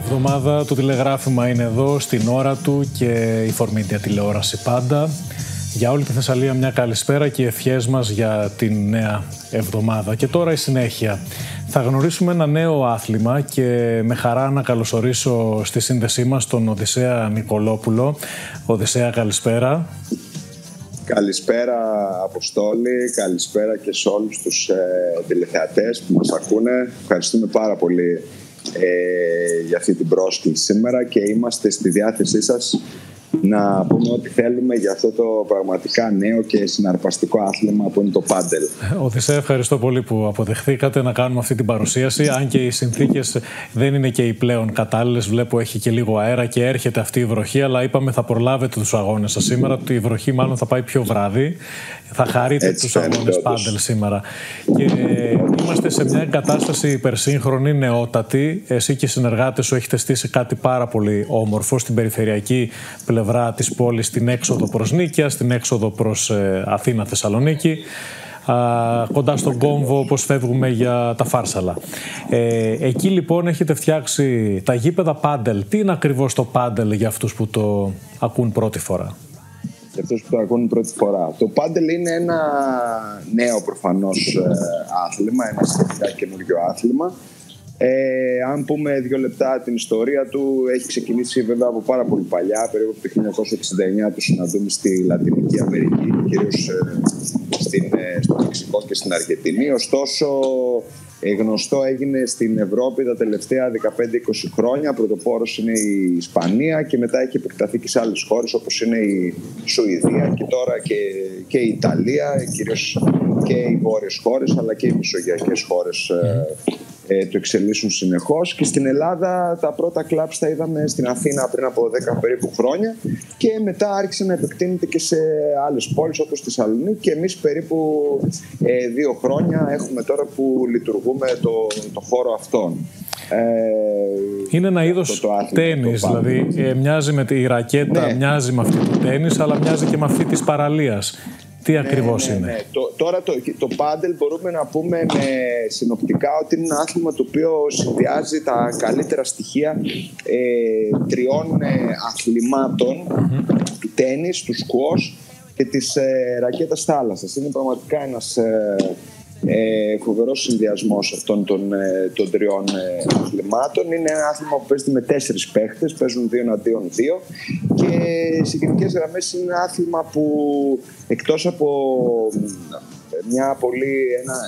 εβδομάδα το τηλεγράφημα είναι εδώ στην ώρα του και η Φορμίδια τηλεόραση πάντα. Για όλη τη Θεσσαλία μια καλησπέρα και οι ευχές μας για την νέα εβδομάδα. Και τώρα η συνέχεια. Θα γνωρίσουμε ένα νέο άθλημα και με χαρά να καλωσορίσω στη σύνδεσή μας τον Οδυσσέα Νικολόπουλο. Οδυσσέα, καλησπέρα. Καλησπέρα Αποστόλη, καλησπέρα και σε όλους τους τηλεθεατές που μας ακούνε. Ευχαριστούμε πάρα πολύ για αυτή την πρόσκληση σήμερα και είμαστε στη διάθεσή σας να πούμε ό,τι θέλουμε για αυτό το πραγματικά νέο και συναρπαστικό άθλημα που είναι το πάντελ. Οδυσσέα, ευχαριστώ πολύ που αποδεχθήκατε να κάνουμε αυτή την παρουσίαση. Αν και οι συνθήκες δεν είναι και οι πλέον κατάλληλες, βλέπω έχει και λίγο αέρα και έρχεται αυτή η βροχή, αλλά είπαμε θα προλάβετε τους αγώνες σας σήμερα. Η βροχή μάλλον θα πάει πιο βράδυ. Θα χαρείτε τους αγώνες πάντελ σήμερα. Και είμαστε σε μια εγκατάσταση υπερσύγχρονη, νεότατη. Εσύ και οι συνεργάτες σου έχετε στήσει κάτι πάρα πολύ όμορφο στην περιφερειακή πλευρά της πόλης, στην έξοδο προς Νίκαια, στην έξοδο προς Αθήνα-Θεσσαλονίκη, κοντά στον Κόμβο όπως φεύγουμε για τα Φάρσαλα. Εκεί λοιπόν έχετε φτιάξει τα γήπεδα πάντελ. Τι είναι ακριβώς το πάντελ για αυτούς που το ακούν πρώτη φορά? Για αυτούς που το ακούν πρώτη φορά. Το πάντελ είναι ένα νέο προφανώς άθλημα, ένα σχετικά καινούριο άθλημα. Αν πούμε 2 λεπτά την ιστορία του, έχει ξεκινήσει βέβαια από πάρα πολύ παλιά, περίπου από το 1969 το συναντούμε στη Λατινική Αμερική, κυρίως στο Μεξικό και στην Αργεντινή. Ωστόσο γνωστό έγινε στην Ευρώπη τα τελευταία 15-20 χρόνια. Πρωτοπόρος είναι η Ισπανία και μετά έχει επεκταθεί και σε άλλες χώρες όπως είναι η Σουηδία και τώρα και η Ιταλία, κυρίως και οι βόρειες χώρες αλλά και οι μεσογειακές χώρες το εξελίσσουν συνεχώς. Και στην Ελλάδα τα πρώτα κλαμπς τα είδαμε στην Αθήνα πριν από 10 περίπου χρόνια και μετά άρχισε να επεκτείνεται και σε άλλες πόλεις όπως τη Θεσσαλονίκη και εμείς περίπου 2 χρόνια έχουμε τώρα που λειτουργούμε το χώρο αυτόν. Είναι ένα είδος τένις, δηλαδή μοιάζει με τη ρακέτα, μοιάζει με αυτή το τένις, αλλά μοιάζει και με αυτή της παραλίας. Τι ακριβώς είναι? Ναι. Τώρα το πάντελ μπορούμε να πούμε συνοπτικά ότι είναι ένα άθλημα το οποίο συνδυάζει τα καλύτερα στοιχεία 3 αθλημάτων, του τένις, του σκουός και της ρακέτας θάλασσας. Είναι πραγματικά ένας φοβερός συνδυασμός αυτών των 3 αθλημάτων. Είναι ένα άθλημα που παίζεται με 4 παίχτες, παίζουν 2 εναντίον 2 και σε γενικές γραμμές είναι ένα άθλημα που εκτός από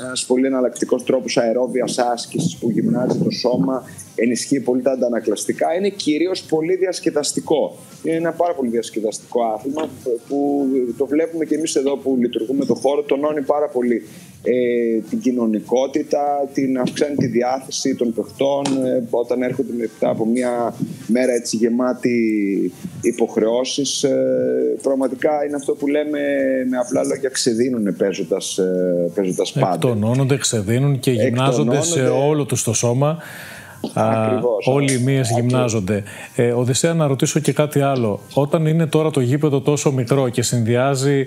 ένας πολύ εναλλακτικός τρόπος αερόβιας άσκησης που γυμνάζει το σώμα, ενισχύει πολύ τα αντανακλαστικά, είναι κυρίως πολύ διασκεδαστικό. Είναι ένα πάρα πολύ διασκεδαστικό άθλημα που το βλέπουμε και εμείς εδώ που λειτουργούμε το χώρο, τονώνει πάρα πολύ την κοινωνικότητα, αυξάνει τη διάθεση των παιχτών όταν έρχονται μετά από μια μέρα έτσι γεμάτη υποχρεώσεις. Πραγματικά είναι αυτό που λέμε με απλά λόγια, ξεδίνουν παίζοντας πάντελ. Εκτονώνονται, ξεδίνουν και γυμνάζονται σε όλο τους το σώμα. Ακριβώς, όλοι οι μύες γυμνάζονται. Οδυσσέα, να ρωτήσω και κάτι άλλο. Όταν είναι τώρα το γήπεδο τόσο μικρό και συνδυάζει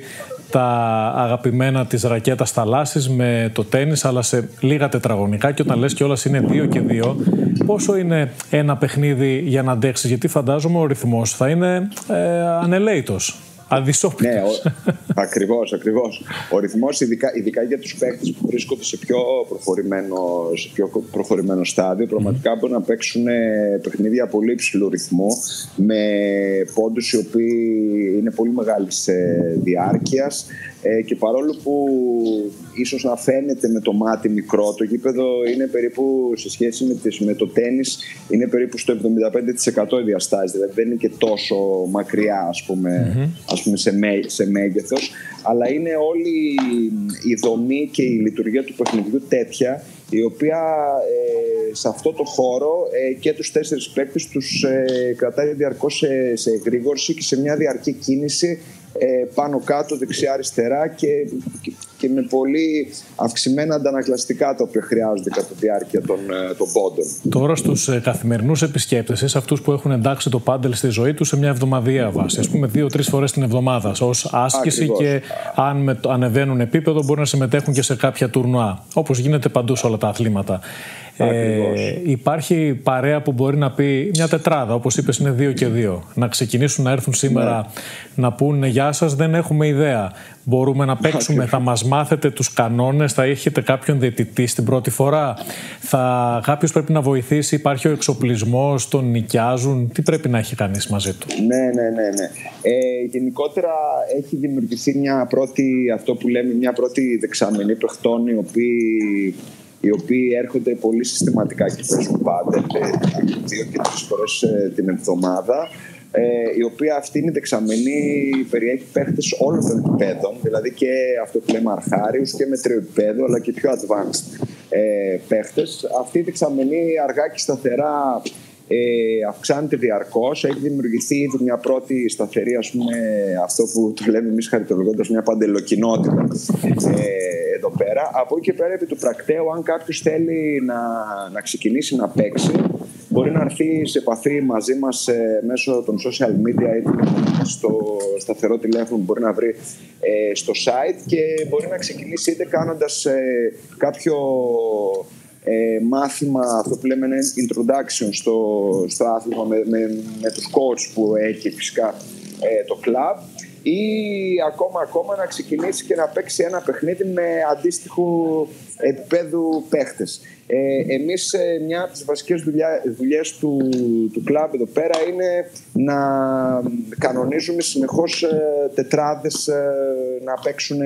τα αγαπημένα της ρακέτας θαλάσσης με το τένις, αλλά σε λίγα τετραγωνικά, και όταν λες κιόλας είναι 2 και 2, πόσο είναι ένα παιχνίδι για να αντέξεις? Γιατί φαντάζομαι ο ρυθμός θα είναι ανελαίητος, αδυσόπιτος. Ναι, ακριβώς. Ο ρυθμός, ειδικά για τους παίκτες που βρίσκονται σε πιο προχωρημένο στάδιο, πραγματικά μπορούν να παίξουν παιχνίδια πολύ υψηλού ρυθμού, με πόντους οι οποίοι είναι πολύ μεγάλης διάρκειας, και παρόλο που ίσως να φαίνεται με το μάτι μικρό, το γήπεδο είναι περίπου σε σχέση με το τένις, είναι περίπου στο 75% η διαστάση, δηλαδή δεν είναι και τόσο μακριά ας πούμε σε μέγεθος, αλλά είναι όλη η δομή και η λειτουργία του παιχνιδιού τέτοια, η οποία σε αυτό το χώρο και τους 4 παίκτες τους κρατάει διαρκώς σε εγρήγορση και σε μια διαρκή κίνηση πάνω κάτω, δεξιά αριστερά και με πολύ αυξημένα αντανακλαστικά τα οποία χρειάζονται κατά τη διάρκεια των πόντων. Τώρα στους καθημερινούς επισκέπτες, αυτούς που έχουν εντάξει το πάντελ στη ζωή τους σε μια εβδομαδιαία βάση, ας πούμε 2-3 φορές την εβδομάδα ως άσκηση. Ακριβώς. Και αν ανεβαίνουν επίπεδο μπορεί να συμμετέχουν και σε κάποια τουρνουά, όπως γίνεται παντού σε όλα τα αθλήματα. Υπάρχει παρέα που μπορεί να πει μια τετράδα, όπως είπες είναι 2 και 2. Να ξεκινήσουν να έρθουν σήμερα να πούνε γεια σας, δεν έχουμε ιδέα. Μπορούμε να παίξουμε, θα μας μάθετε τους κανόνες, θα έχετε κάποιον διαιτητή στην πρώτη φορά, κάποιος πρέπει να βοηθήσει, υπάρχει ο εξοπλισμός, τον νοικιάζουν, τι πρέπει να έχει κανείς μαζί του? Ναι. Γενικότερα έχει δημιουργηθεί μια πρώτη δεξαμενή παιχτών οι οποίοι έρχονται πολύ συστηματικά και παίζουν πάντελ 2 και 3 φορές την εβδομάδα. Η οποία αυτή είναι δεξαμενή, περιέχει παίχτες όλων των επιπέδων, δηλαδή και αυτό που λέμε αρχάριους και μετριοεπιπέδου, αλλά και πιο advanced παίχτες. Αυτή η δεξαμενή αργά και σταθερά αυξάνεται διαρκώς. Έχει δημιουργηθεί ήδη μια πρώτη σταθερή, αυτό που το λέμε εμείς χαριτολογώντας, μια παντελοκοινότητα εδώ πέρα. Από εκεί και πέρα, επί του πρακτέου, αν κάποιος θέλει να ξεκινήσει να παίξει, μπορεί να έρθει σε επαφή μαζί μας μέσω των social media ή στο σταθερό τηλέφωνο που μπορεί να βρει στο site, και μπορεί να ξεκινήσει είτε κάνοντας κάποιο μάθημα, αυτό που λέμε introduction στο άθλημα με τους coach που έχει φυσικά το club, ή ακόμα να ξεκινήσει και να παίξει ένα παιχνίδι με αντίστοιχου επίπεδου παίχτες. Εμείς μια από τις βασικές δουλειές του κλαμπ εδώ πέρα είναι να κανονίζουμε συνεχώς τετράδες να παίξουν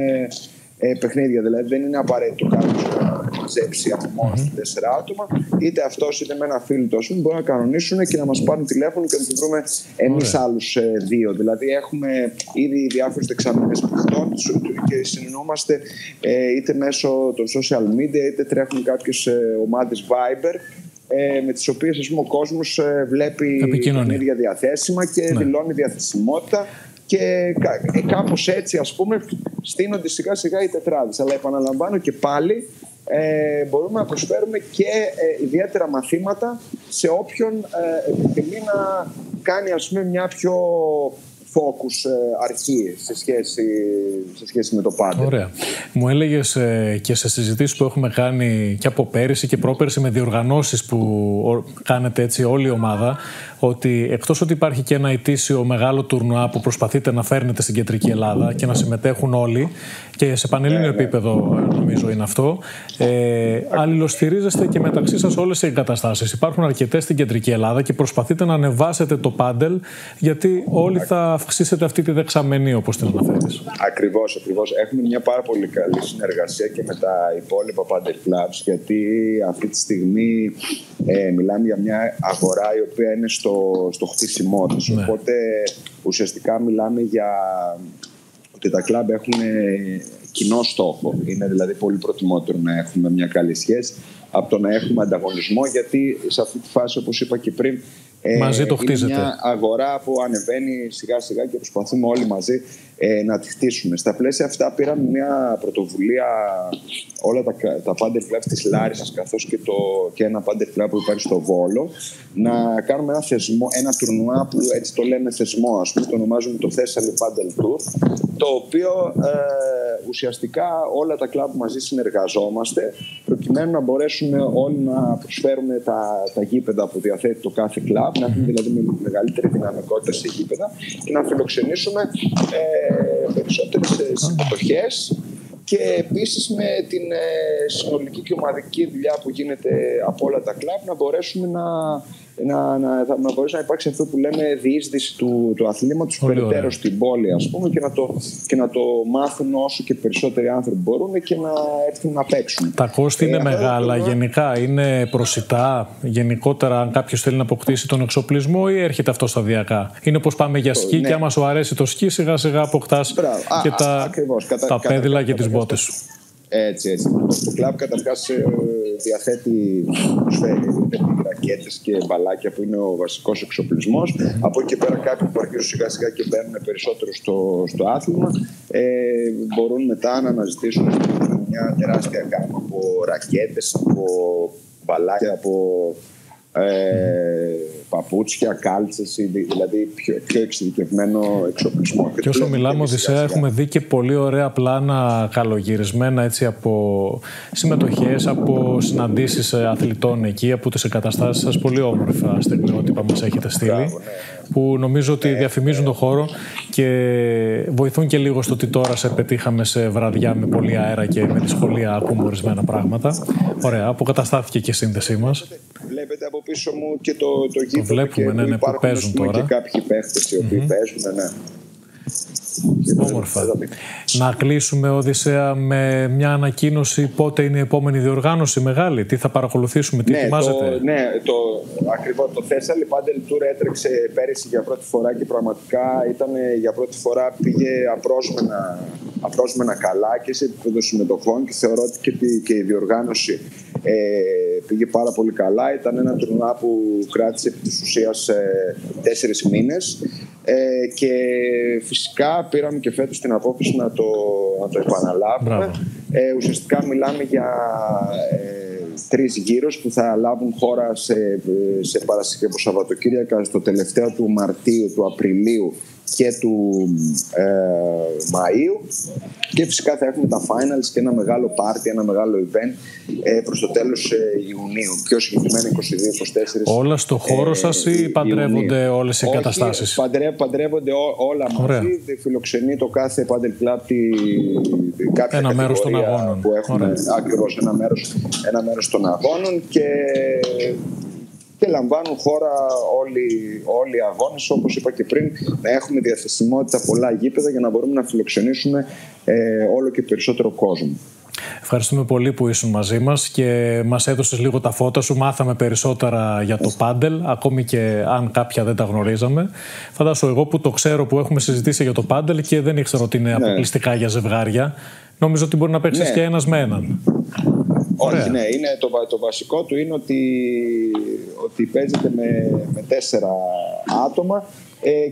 παιχνίδια. Δηλαδή δεν είναι απαραίτητο κάποιος να μαζέψει από μόνο του 4 άτομα, είτε αυτός είτε με ένα φίλο του, μπορούν να κανονίσουν και να μας πάρουν τηλέφωνο και να τους βρούμε εμείς άλλους 2. Δηλαδή έχουμε ήδη διάφορες δεξαμενές παιχτών και συνεννόμαστε είτε μέσω των social media, είτε τρέχουν κάποιες ομάδες Viber, με τις οποίες ο κόσμος βλέπει παιχνίδια διαθέσιμα και δηλώνει διαθεσιμότητα. Και κάπως έτσι, στείνονται σιγά σιγά οι τετράδες. Αλλά επαναλαμβάνω και πάλι, μπορούμε να προσφέρουμε και ιδιαίτερα μαθήματα σε όποιον επιθυμεί να κάνει μια πιο focus αρχή σε σχέση με το πάντελ. Ωραία. Μου έλεγες και σε συζητήσεις που έχουμε κάνει και από πέρυσι και πρόπερσι με διοργανώσεις που κάνετε έτσι όλη η ομάδα, ότι εκτός ότι υπάρχει και ένα ετήσιο μεγάλο τουρνουά που προσπαθείτε να φέρνετε στην κεντρική Ελλάδα και να συμμετέχουν όλοι, και σε πανελλήνιο επίπεδο νομίζω είναι αυτό, αλληλοστηρίζεστε και μεταξύ σας όλες οι εγκαταστάσεις. Υπάρχουν αρκετές στην κεντρική Ελλάδα και προσπαθείτε να ανεβάσετε το πάντελ, γιατί όλοι θα αυξήσετε αυτή τη δεξαμενή, όπως την αναφέρεις. Ακριβώς. Έχουμε μια πάρα πολύ καλή συνεργασία και με τα υπόλοιπα πάντελ clubs, γιατί αυτή τη στιγμή μιλάμε για μια αγορά η οποία είναι στο χτίσιμό της. Ναι. Οπότε ουσιαστικά μιλάμε για ότι τα κλαμπ έχουν κοινό στόχο. Είναι δηλαδή πολύ προτιμότερο να έχουμε μια καλή σχέση από το να έχουμε ανταγωνισμό, γιατί σε αυτή τη φάση, όπως είπα και πριν, μαζί το χτίζεται. Είναι μια αγορά που ανεβαίνει σιγά σιγά και προσπαθούμε όλοι μαζί να τη χτίσουμε. Στα πλαίσια αυτά πήραμε μια πρωτοβουλία, όλα τα πάντελ κλαμπ της Λάρισσας, καθώς και ένα πάντελ κλαμπ που υπάρχει στο Βόλο, να κάνουμε ένα τουρνουά που έτσι το λέμε θεσμό, το ονομάζουμε το Thessaly Paddle Tour, το οποίο ουσιαστικά όλα τα κλαμπ μαζί συνεργαζόμαστε προκειμένου να μπορέσουμε όλοι να προσφέρουμε τα γήπεδα που διαθέτει το κάθε κλαμπ, να έχουμε δηλαδή μεγαλύτερη δυναμικότητα σε γήπεδα και να φιλοξενήσουμε περισσότερες συμμετοχές, και επίσης με την συνολική και ομαδική δουλειά που γίνεται από όλα τα κλαμπ να μπορέσουμε να μπορέσει να υπάρξει αυτό που λέμε διείσδυση του αθλήματος περαιτέρω στην πόλη, και να το μάθουν όσο και περισσότεροι άνθρωποι μπορούν και να έρθουν να παίξουν. Τα κόστη είναι μεγάλα γενικά, είναι προσιτά γενικότερα αν κάποιος θέλει να αποκτήσει τον εξοπλισμό, ή έρχεται αυτό σταδιακά? Είναι όπως πάμε για σκι και άμα σου αρέσει το σκι, σιγά σιγά αποκτάς και τα πέδιλα και τις μπότες σου. Έτσι. Το κλαμπ καταρχάς διαθέτει ρακέτες και μπαλάκια που είναι ο βασικός εξοπλισμός. Από εκεί και πέρα κάποιοι που αρχίζουν σιγά σιγά και μπαίνουν περισσότερο στο άθλημα μπορούν μετά να αναζητήσουν μια τεράστια γάμα από ρακέτες, από μπαλάκια, από παπούτσια, κάλτσες, δηλαδή πιο εξειδικευμένο εξοπλισμό. Και όσο μιλάμε, Οδυσσέα, έχουμε δει και πολύ ωραία πλάνα καλογυρισμένα έτσι, από συμμετοχές, από συναντήσεις αθλητών εκεί, από τις εγκαταστάσεις σας. Πολύ όμορφα στιγμιότυπα μας έχετε στείλει, που νομίζω ότι διαφημίζουν τον χώρο και βοηθούν και λίγο στο ότι τώρα σε πετύχαμε σε βραδιά με πολύ αέρα και με δυσκολία ακούμε ορισμένα πράγματα. Ωραία, αποκαταστάθηκε και η σύνδεσή μας. Βλέπετε από πίσω μου και το γήπεδο. Το βλέπουμε, ναι, που παίζουν τώρα. Και κάποιοι παίχτες οι οποίοι παίζουν, ναι. Όμορφα. Να κλείσουμε, Οδυσσέα, με μια ανακοίνωση πότε είναι η επόμενη διοργάνωση μεγάλη, τι θα παρακολουθήσουμε, τι ετοιμάζετε. Ακριβώς. Το Thessaly Padel Tour έτρεξε πέρυσι για πρώτη φορά και πραγματικά ήταν για πρώτη φορά, πήγε απρόσμενα καλά και σε επίπεδο συμμετοχών και θεωρώ ότι και η διοργάνωση πήγε πάρα πολύ καλά. Ήταν ένα τουρνουά που κράτησε επί της ουσίας 4 μήνες και φυσικά πήραμε και φέτος την απόφαση να το επαναλάβουμε. Ουσιαστικά μιλάμε για 3 γύρους που θα λάβουν χώρα σε Σαββατοκύριακα στο τελευταίο του Μαρτίου, του Απριλίου και του Μαΐου, και φυσικά θα έχουμε τα finals και ένα μεγάλο party, ένα μεγάλο event προς το τέλος Ιουνίου, πιο συγκεκριμένα 22-24. Όλα στο χώρο σας ή παντρεύονται όλες οι εγκαταστάσεις? Παντρεύονται όλα μαζί. Φιλοξενεί το κάθε Padel Club κάποια ένα μέρος των αγώνων που έχουμε. Ακριβώς, ένα μέρος των αγώνων και λαμβάνουν χώρα όλοι οι αγώνες, όπως είπα και πριν, να έχουμε διαθεσιμότητα πολλά γήπεδα για να μπορούμε να φιλοξενήσουμε όλο και περισσότερο κόσμο. Ευχαριστούμε πολύ που ήσουν μαζί μας και μας έδωσες λίγο τα φώτα σου. Μάθαμε περισσότερα για το πάντελ, ακόμη και αν κάποια δεν τα γνωρίζαμε. Φαντάσου, εγώ που το ξέρω, που έχουμε συζητήσει για το πάντελ και δεν ήξερα ότι είναι αποκλειστικά για ζευγάρια, νόμιζα ότι μπορεί να παίξεις και ένας με έναν. Όχι, ναι, είναι το βασικό του είναι ότι παίζεται με 4 άτομα.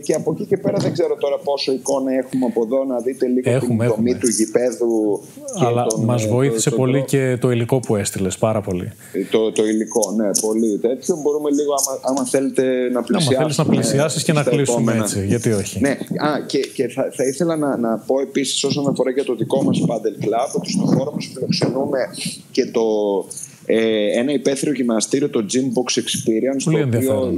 Και από εκεί και πέρα δεν ξέρω τώρα πόσο εικόνα έχουμε από εδώ, να δείτε λίγο την δομή του γηπέδου. Αλλά μας βοήθησε πολύ και το υλικό που έστειλες, πάρα πολύ. Το υλικό, ναι, πολύ τέτοιο. Μπορούμε λίγο, άμα θέλετε, να πλησιάσουμε. Άμα θέλεις να πλησιάσεις και να κλείσουμε έτσι, γιατί όχι. Ναι, και θα ήθελα να πω επίσης όσον αφορά για το δικό μας Padel Club, ότι στο χώρο μας φιλοξενούμε και ένα υπαίθριο γυμναστήριο, το Gym Box Experience, το οποίο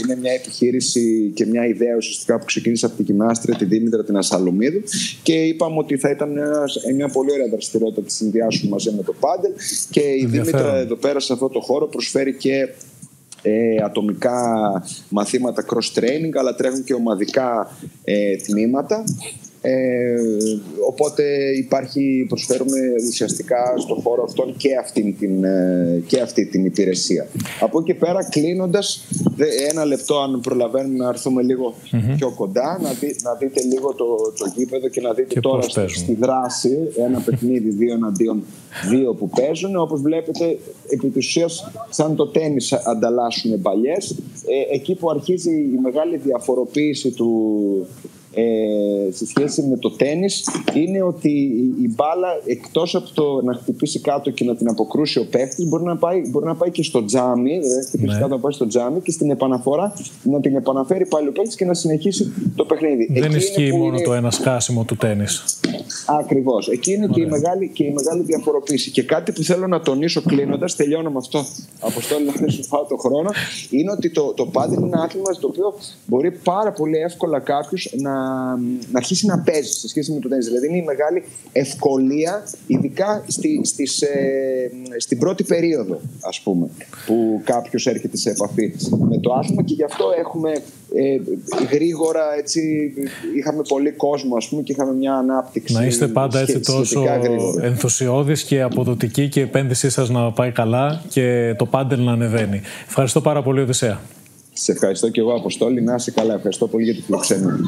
είναι μια επιχείρηση και μια ιδέα ουσιαστικά που ξεκίνησε από τη γυμνάστρια τη Δήμητρα την Ασσαλομίδου, και είπαμε ότι θα ήταν μια πολύ ωραία δραστηριότητα τη συνδυάσουμε μαζί με το πάντελ, και η Δήμητρα εδώ πέρα σε αυτό το χώρο προσφέρει και ατομικά μαθήματα cross-training, αλλά τρέχουν και ομαδικά τμήματα. Οπότε προσφέρουμε ουσιαστικά στον χώρο αυτόν και αυτή την υπηρεσία. Από εκεί πέρα, κλείνοντας, ένα λεπτό αν προλαβαίνουμε να έρθουμε λίγο πιο κοντά, να δείτε λίγο το γήπεδο και να δείτε και τώρα στη δράση ένα παιχνίδι 2-2 που παίζουν. Όπως βλέπετε, επί της ουσίας σαν το τένις ανταλλάσσουν μπαλιές. Εκεί που αρχίζει η μεγάλη διαφοροποίηση σε σχέση με το τένις είναι ότι η μπάλα, εκτός από το να χτυπήσει κάτω και να την αποκρούσει ο παίκτης, μπορεί να πάει και στο τζάμι, χτυπήσει κάτω, να πάει στο τζάμι και στην επαναφορά να την επαναφέρει πάλι ο παίκτης και να συνεχίσει το παιχνίδι. Δεν ισχύει μόνο το ένα σκάσιμο του τένις. Ακριβώς. Εκεί είναι και η μεγάλη διαφοροποίηση. Και κάτι που θέλω να τονίσω κλείνοντας, τελειώνω με αυτό, Αποστόλη, να μην σου φάω το χρόνο, είναι ότι το πάντελ είναι ένα άθλημα το οποίο μπορεί πάρα πολύ εύκολα κάποιος να αρχίσει να παίζει σε σχέση με το τένις. Δηλαδή είναι η μεγάλη ευκολία, ειδικά στην πρώτη περίοδο, ας πούμε, που κάποιος έρχεται σε επαφή με το άθλημα, και γι' αυτό έχουμε γρήγορα, έτσι, είχαμε πολύ κόσμο, ας πούμε, και είχαμε μια ανάπτυξη. Να είστε πάντα έτσι τόσο ενθουσιώδεις και αποδοτικοί και η επένδυσή σας να πάει καλά και το πάντελ να ανεβαίνει. Ευχαριστώ πάρα πολύ, Οδυσσέα. Σε ευχαριστώ και εγώ, Αποστόλη. Να είσαι καλά. Ευχαριστώ πολύ για τη φιλοξενία.